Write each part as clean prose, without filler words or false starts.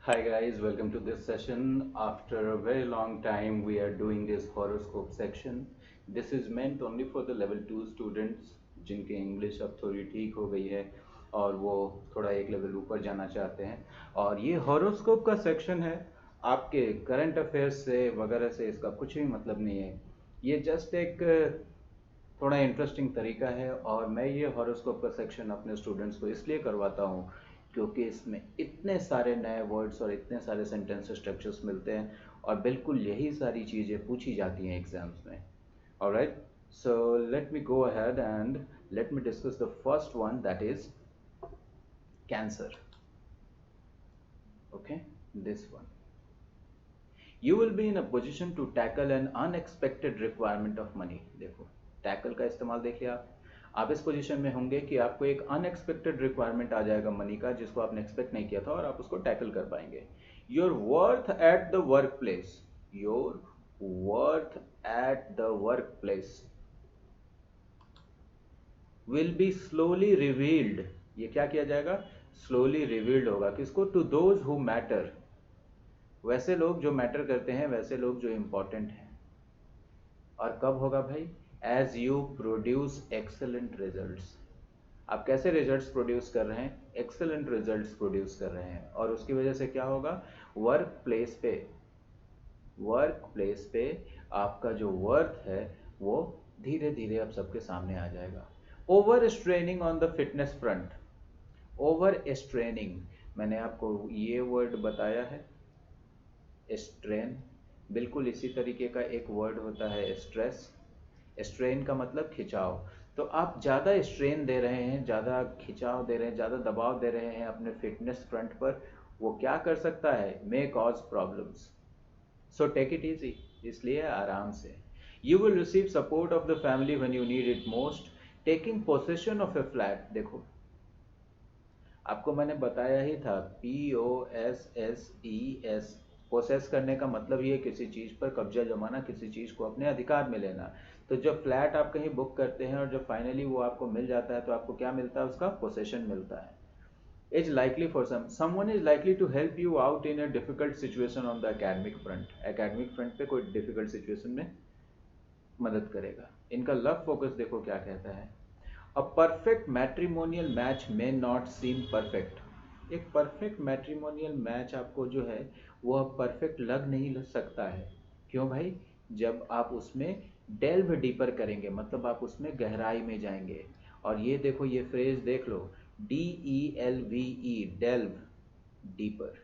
Hi guys, welcome to this session. After a very long time, we are doing this horoscope section. This is meant only for the level 2 students जिनकी English अब थोड़ी ठीक हो गई है और वो थोड़ा एक लेवल ऊपर जाना चाहते हैं। और ये हॉरोस्कोप का सेक्शन है, आपके करंट अफेयर्स से वगैरह से इसका कुछ भी मतलब नहीं है। ये जस्ट एक थोड़ा इंटरेस्टिंग तरीका है और मैं ये हॉरोस्कोप का सेक्शन अपने स्टूडेंट्स को इसलिए करवाता हूँ क्योंकि इसमें इतने सारे नए वर्ड्स और इतने सारे सेंटेंस स्ट्रक्चर्स मिलते हैं और बिल्कुल यही सारी चीज़ें पूछी जाती हैं एग्जाम्स में। Alright, so let me go ahead and let me discuss the first one, that is Cancer. Okay, this one, you will be in a position to tackle an unexpected requirement of money. देखो, tackle का इस्तेमाल देख लिया आप इस position में होंगे कि आपको एक अनएक्सपेक्टेड रिक्वायरमेंट आ जाएगा मनी का, जिसको आपने एक्सपेक्ट नहीं किया था और आप उसको टैकल कर पाएंगे। Your worth at the work place, your worth at the work place will be slowly revealed. ये क्या किया जाएगा? स्लोली रिवील्ड होगा। किसको? टू दोज हु मैटर, वैसे लोग जो मैटर करते हैं, वैसे लोग जो इंपॉर्टेंट हैं। और कब होगा भाई? As you produce excellent results. आप कैसे रिजल्ट्स प्रोड्यूस कर रहे हैं? एक्सेलेंट रिजल्ट्स प्रोड्यूस कर रहे हैं और उसकी वजह से क्या होगा? वर्क प्लेस पे आपका जो वर्थ है वो धीरे धीरे अब सबके सामने आ जाएगा। Over straining on the fitness front, over straining, मैंने आपको ये वर्ड बताया है, स्ट्रेन। बिल्कुल इसी तरीके का एक वर्ड होता है स्ट्रेस। स्ट्रेन का मतलब खिंचाव। तो आप ज़्यादा स्ट्रेन दे रहे हैं, ज़्यादा खिंचाव दे रहे हैं, ज़्यादा दबाव दे रहे हैं अपने फिटनेस फ्रंट पर, वो क्या कर सकता है? May cause problems. So take it easy, इसलिए आराम से। You will receive support of the family when you need it most. Taking possession of a flat, देखो आपको मैंने बताया ही था, POSSES, पोसेस करने का मतलब ही है किसी चीज़ पर कब्जा जमाना, किसी चीज़ को अपने अधिकार में लेना। तो जब फ्लैट आप कहीं बुक करते हैं और जब फाइनली वो आपको मिल जाता है तो आपको क्या मिलता है? उसका पोसेशन मिलता है। Is likely for someone is likely to help you out in a difficult situation on the academic front. Academic front पे कोई डिफिकल्ट सिचुएशन में मदद करेगा। इनका लव फोकस देखो क्या कहता है, a perfect matrimonial match may not seem perfect. एक परफेक्ट मैट्रिमोनियल मैच आपको जो है वो परफेक्ट लग नहीं लग सकता है। क्यों भाई? जब आप उसमें डेल्व डीपर करेंगे, मतलब आप उसमें गहराई में जाएंगे। और ये देखो, ये फ्रेज देख लो, DELVE, डेल्व, डीपर।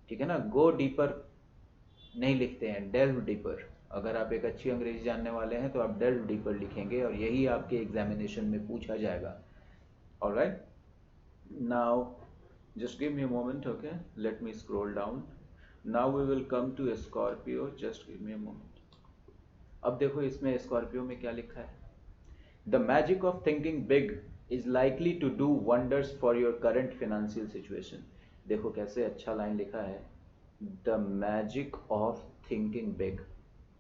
ठीक है ना? गो डीपर नहीं लिखते हैं, डेल्व डीपर। अगर आप एक अच्छी अंग्रेजी जानने वाले हैं तो आप डेल्व डीपर लिखेंगे और यही आपके एग्जामिनेशन में पूछा जाएगा। Alright, now just give me a moment, okay, let me scroll down. Now we will come to Scorpio, just give me a moment. अब देखो इसमें स्कॉर्पियो में क्या लिखा है, the magic of thinking big is likely to do wonders for your current financial situation. देखो कैसे अच्छा लाइन लिखा है, the magic of thinking big.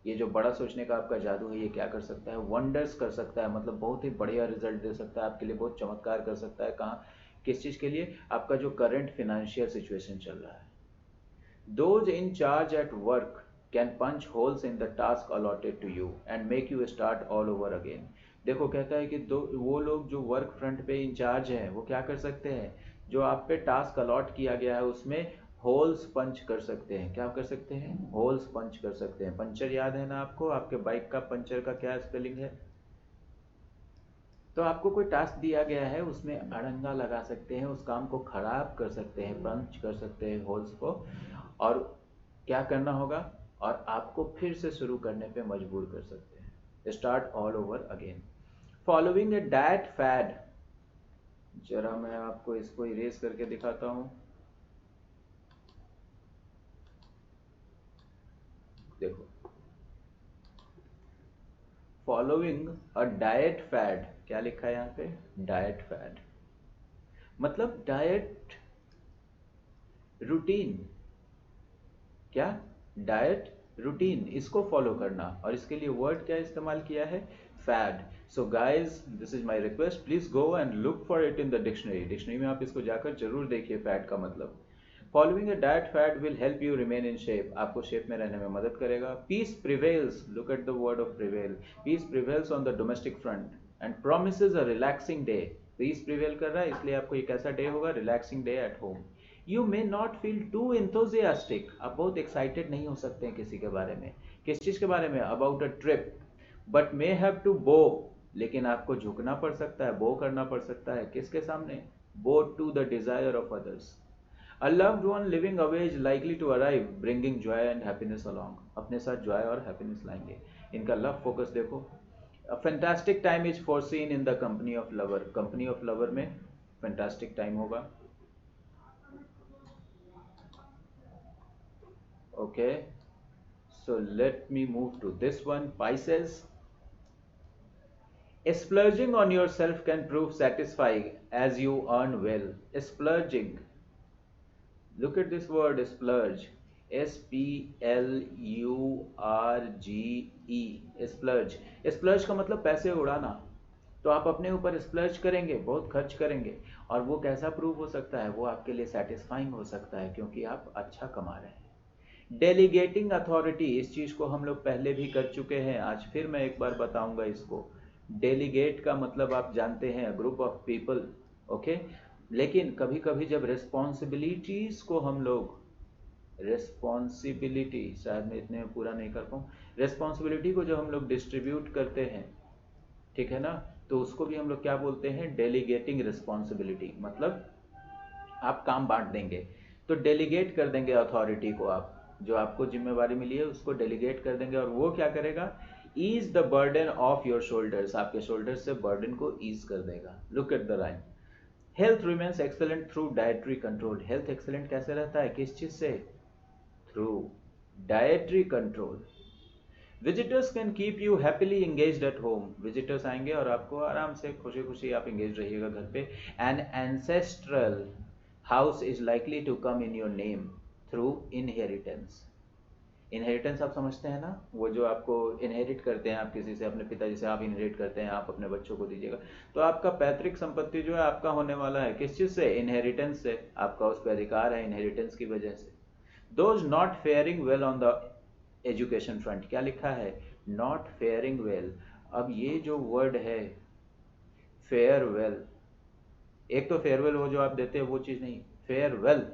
ये जो बड़ा सोचने का आपका जादू है, ये क्या कर सकता है? वंडर्स कर सकता है, मतलब बहुत ही बढ़िया रिजल्ट दे सकता है आपके लिए, बहुत चमत्कार कर सकता है। कहाँ? किस चीज़ के लिए? आपका जो करंट फिनेंशियल सिचुएशन चल रहा है। Those in charge at work can punch holes in the task allotted to you and make you start all over again. देखो कहता है कि दो वो लोग जो वर्क फ्रंट पे इंचार्ज हैं वो क्या कर सकते हैं? जो आप पे टास्क अलॉट किया गया है उसमें होल्स पंच कर सकते हैं। क्या कर सकते हैं? होल्स पंच कर सकते हैं। पंचर याद है ना आपको? आपके बाइक का पंचर का क्या स्पेलिंग है? तो आपको कोई टास्क दिया गया है, उसमें अड़ंगा लगा सकते हैं, उस काम को खराब कर सकते हैं, पंच कर सकते हैं होल्स को, और क्या करना होगा? और आपको फिर से शुरू करने पे मजबूर कर सकते हैं, start all over again. Following a diet fad, जरा मैं आपको इसको इरेज करके दिखाता हूं। देखो, फॉलोइंग अ डाइट फैड, क्या लिखा है यहाँ पे? डाइट फैड, मतलब डाइट रूटीन। क्या? डाइट रूटीन, इसको फॉलो करना। और इसके लिए वर्ड क्या इस्तेमाल किया है? Fad. So guys, this is my request, please go and look for it in the dictionary. Dictionary में आप इसको जाकर जरूर देखिए, फैड का मतलब। Following a diet fat will help you remain in shape, आपको शेप में रहने में मदद करेगा। Peace prevails, look at the word of prevail, peace prevails on the domestic front and promises a relaxing day. Peace prevail कर रहा है इसलिए आपको एक ऐसा डे होगा, relaxing day at home. You may not feel too enthusiastic, आप बहुत एक्साइटेड नहीं हो सकते हैं किसी के बारे में। किस चीज़ के बारे में? About a trip, but may have to bow, लेकिन आपको झुकना पड़ सकता है, बो करना पड़ सकता है। किसके सामने? Bow to the desire of others. A loved one living away is likely to arrive, bringing joy and happiness along. अपने साथ joy और happiness लाएंगे। इनका love focus देखो। A fantastic time is foreseen in the company of lover. Company of lover में fantastic time होगा। Okay, so let me move to this one. Pisces. Splurging on yourself can prove satisfying as you earn well. Splurging. Look at this word, splurge. SPLURGE, splurge. splurge का मतलब पैसे उड़ाना। तो आप अपने ऊपर splurge करेंगे, बहुत खर्च करेंगे, और वो कैसा प्रूव हो सकता है? वो आपके लिए सेटिस्फाइंग हो सकता है क्योंकि आप अच्छा कमा रहे हैं। डेलीगेटिंग अथॉरिटी, इस चीज़ को हम लोग पहले भी कर चुके हैं, आज फिर मैं एक बार बताऊंगा इसको। डेलीगेट का मतलब आप जानते हैं, ग्रुप ऑफ पीपल, ओके। लेकिन कभी कभी जब रिस्पॉन्सिबिलिटीज़ को हम लोग, रिस्पॉन्सिबिलिटी शायद मैं इतने पूरा नहीं कर पाऊँ, रिस्पॉन्सिबिलिटी को जब हम लोग डिस्ट्रीब्यूट करते हैं, ठीक है ना, तो उसको भी हम लोग क्या बोलते हैं? Delegating responsibility. मतलब आप काम बांट देंगे, तो डेलीगेट कर देंगे अथॉरिटी को, आप जो आपको जिम्मेवारी मिली है उसको डेलीगेट कर देंगे, और वो क्या करेगा? Ease the burden of your shoulders, आपके शोल्डर्स से बर्डन को ईज कर देगा। Look at the rhyme. Health remains excellent through dietary control. Health excellent कैसे रहता है? किस चीज से? Through dietary control. Visitors can keep you happily engaged at home. Visitors आएंगे और आपको आराम से खुशी खुशी आप एंगेज रहिएगा घर पे। An ancestral house is likely to come in your name through inheritance. Inheritance आप समझते हैं ना, वो जो आपको इनहेरिट करते हैं, आप किसी से, अपने पिताजी से आप इनहेरिट करते हैं, आप अपने बच्चों को दीजिएगा। तो आपका पैतृक संपत्ति जो है आपका होने वाला है, किस चीज़ से? इनहेरिटेंस से। आपका उस पर अधिकार है इनहेरिटेंस की वजह से। Those not faring well on the education front, क्या लिखा है? Not faring well. अब ये जो वर्ड है फेयरवेल, एक तो फेयरवेल वो जो आप देते हैं वो चीज़ नहीं, फेयरवेल।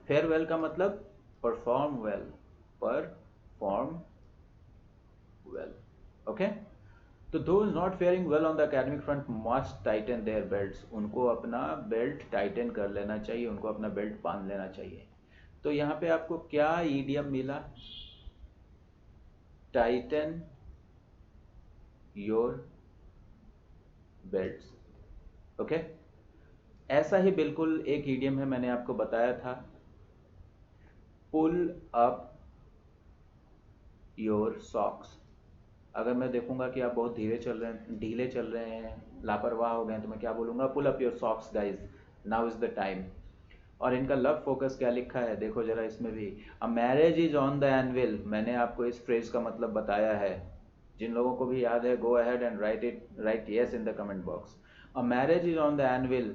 फेयरवेल का मतलब perform well, perform well, okay। तो those not faring well on the academic front must tighten their belts, उनको अपना बेल्ट टाइटन कर लेना चाहिए, उनको अपना बेल्ट बांध लेना चाहिए। तो यहाँ पे आपको क्या ईडियम मिला? Titan your belts, okay. ऐसा ही बिल्कुल एक ईडियम है, मैंने आपको बताया था, पुल अप योर सॉक्स। अगर मैं देखूंगा कि आप बहुत धीरे चल रहे हैं, ढीले चल रहे हैं, लापरवाह हो गए हैं, तो मैं क्या बोलूंगा? Pull up your socks guys, now is the time. और इनका लव फोकस क्या लिखा है देखो जरा इसमें भी। अ marriage is on the anvil, मैंने आपको इस फ्रेज का मतलब बताया है, जिन लोगों को भी याद है go ahead and write it, right yes in the comment box. A marriage is on the anvil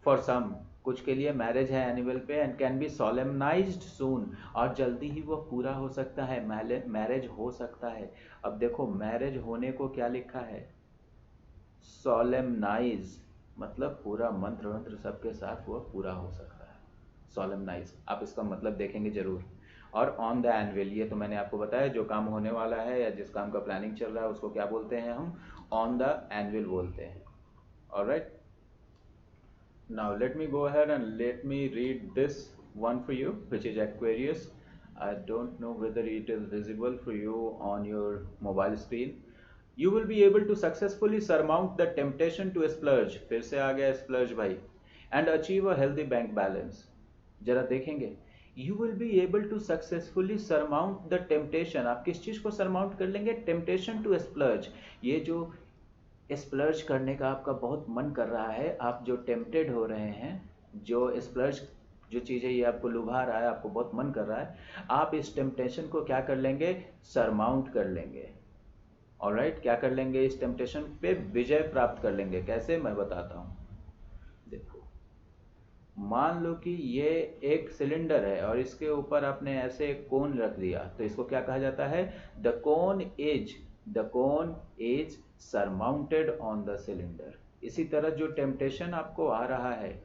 for some, कुछ के लिए मैरिज है एनुअल पे, and can be solemnized soon, और जल्दी ही वो पूरा हो सकता है, मैरिज हो सकता है। अब देखो मैरिज होने को क्या लिखा है? सोलेमनाइज, मतलब पूरा मंत्र वंत्र सबके साथ वो पूरा हो सकता है, सोलेमनाइज। आप इसका मतलब देखेंगे जरूर। और ऑन द एनुअल, ये तो मैंने आपको बताया, जो काम होने वाला है या जिस काम का प्लानिंग चल रहा है उसको क्या बोलते हैं हम? ऑन द एनुअल बोलते हैं। Alright, now let me go ahead and let me read this one for you, which is Aquarius. I don't know whether it is visible for you on your mobile screen. You will be able to successfully surmount the temptation to splurge, फिर से आ गया splurge भाई, and achieve a healthy bank balance। जरा देखेंगे, you will be able to successfully surmount the temptation, आप किस चीज को surmount कर लेंगे? temptation to splurge। ये जो स्प्लर्ज करने का आपका बहुत मन कर रहा है, आप जो टेम्पटेड हो रहे हैं, जो स्प्लर्ज जो चीज़ है ये आपको लुभा रहा है, आपको बहुत मन कर रहा है, आप इस टेम्पटेशन को क्या कर लेंगे? सरमाउंट कर लेंगे। ऑलराइट, क्या कर लेंगे? इस टेम्पटेशन पे विजय प्राप्त कर लेंगे। कैसे? मैं बताता हूँ। देखो, मान लो कि ये एक सिलेंडर है और इसके ऊपर आपने ऐसे एक कोन रख दिया, तो इसको क्या कहा जाता है? The cone is surmounted on the cylinder. इसी तरह जो टेम्पटेशन आपको आ रहा है,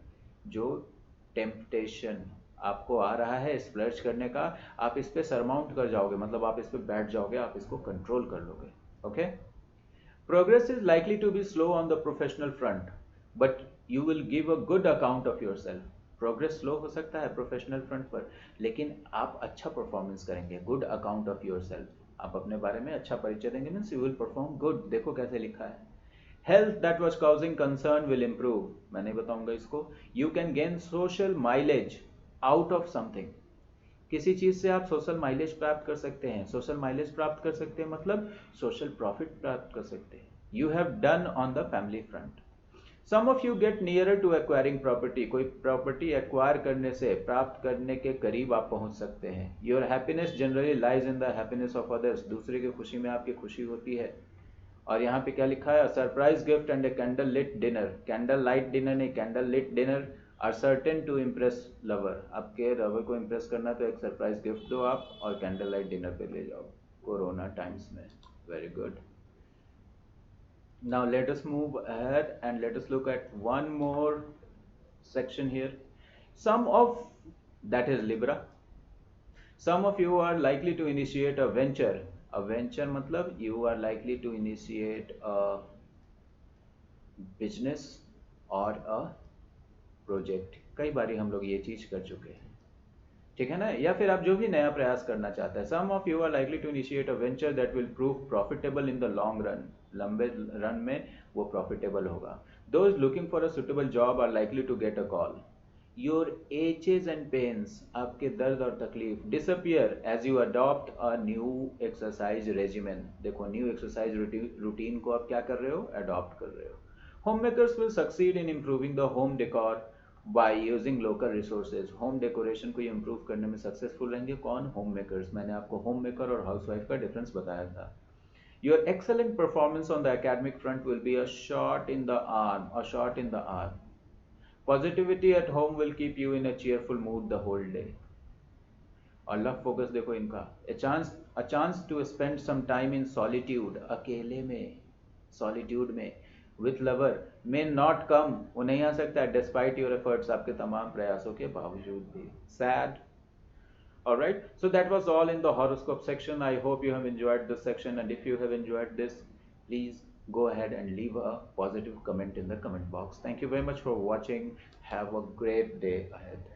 जो टेम्पटेशन आपको आ रहा है स्प्लर्ज करने का, आप इस पे सरमाउंट कर जाओगे, मतलब आप इस पे बैठ जाओगे, आप इसको कंट्रोल कर लोगे। Okay. Progress is likely to be slow on the professional front, but you will give a good account of yourself. Progress slow हो सकता है प्रोफेशनल फ्रंट पर, लेकिन आप अच्छा परफॉर्मेंस करेंगे। Good account of your self, आप अपने बारे में अच्छा परिचय देंगे, means you will perform good. देखो कैसे लिखा है, health that was causing concern will improve, मैं नहीं बताऊंगा इसको। You can gain social mileage out of something, किसी चीज से आप सोशल माइलेज प्राप्त कर सकते हैं। सोशल माइलेज प्राप्त कर सकते हैं मतलब सोशल प्रॉफिट प्राप्त कर सकते हैं। You have done on the family front. Some of you get nearer to acquiring property, कोई प्रॉपर्टी एक्वायर करने से, प्राप्त करने के करीब आप पहुंच सकते हैं। Your happiness generally lies in the happiness of others, दूसरे की खुशी में आपकी खुशी होती है। और यहाँ पे क्या लिखा है? Surprise gift and a candle lit dinner, candle light dinner नहीं, candle lit dinner are certain to impress lover. आपके लवर को इम्प्रेस करना तो एक सरप्राइज गिफ्ट दो आप और कैंडल लाइट डिनर पे ले जाओ कोरोना टाइम्स में। Very good. Now let us move ahead and let us look at one more section here. Some of, that is Libra. Some of you are likely to initiate a venture. A venture मतलब you are likely to initiate a business or a project. कई बारी हम लोग ये चीज कर चुके हैं, ठीक है ना? या फिर आप जो भी नया प्रयास करना चाहते हैं। Some of you are likely to initiate a venture that will prove profitable in the long run, लंबे रन में वो प्रॉफिटेबल होगा। Those looking for a suitable job are likely to get a call. Your aches and pains, आपके दर्द और तकलीफ, disappear as you adopt a new exercise regimen. देखो new exercise routine को आप क्या कर रहे हो? अडॉप्ट कर रहे हो। Home makers will succeed in improving the home decor by using local resources. Home decoration को इम्प्रूव करने में सक्सेसफुल रहेंगे कौन? Home makers. मैंने आपको होम मेकर और हाउसवाइफ का डिफरेंस बताया था। Your excellent performance on the academic front will be a shot in the arm, a shot in the arm. Positivity at home will keep you in a cheerful mood the whole day. और love focus देखो इनका, a chance to spend some time in solitude, अकेले में, solitude में, with lover may not come, वो नहीं आ सकता है डिस्पाइट योर एफर्ट्स, आपके तमाम प्रयासों के बावजूद भी। Sad. Alright, so that was all in the horoscope section. I hope you have enjoyed this section, and if you have enjoyed this, please go ahead and leave a positive comment in the comment box. Thank you very much for watching. Have a great day ahead.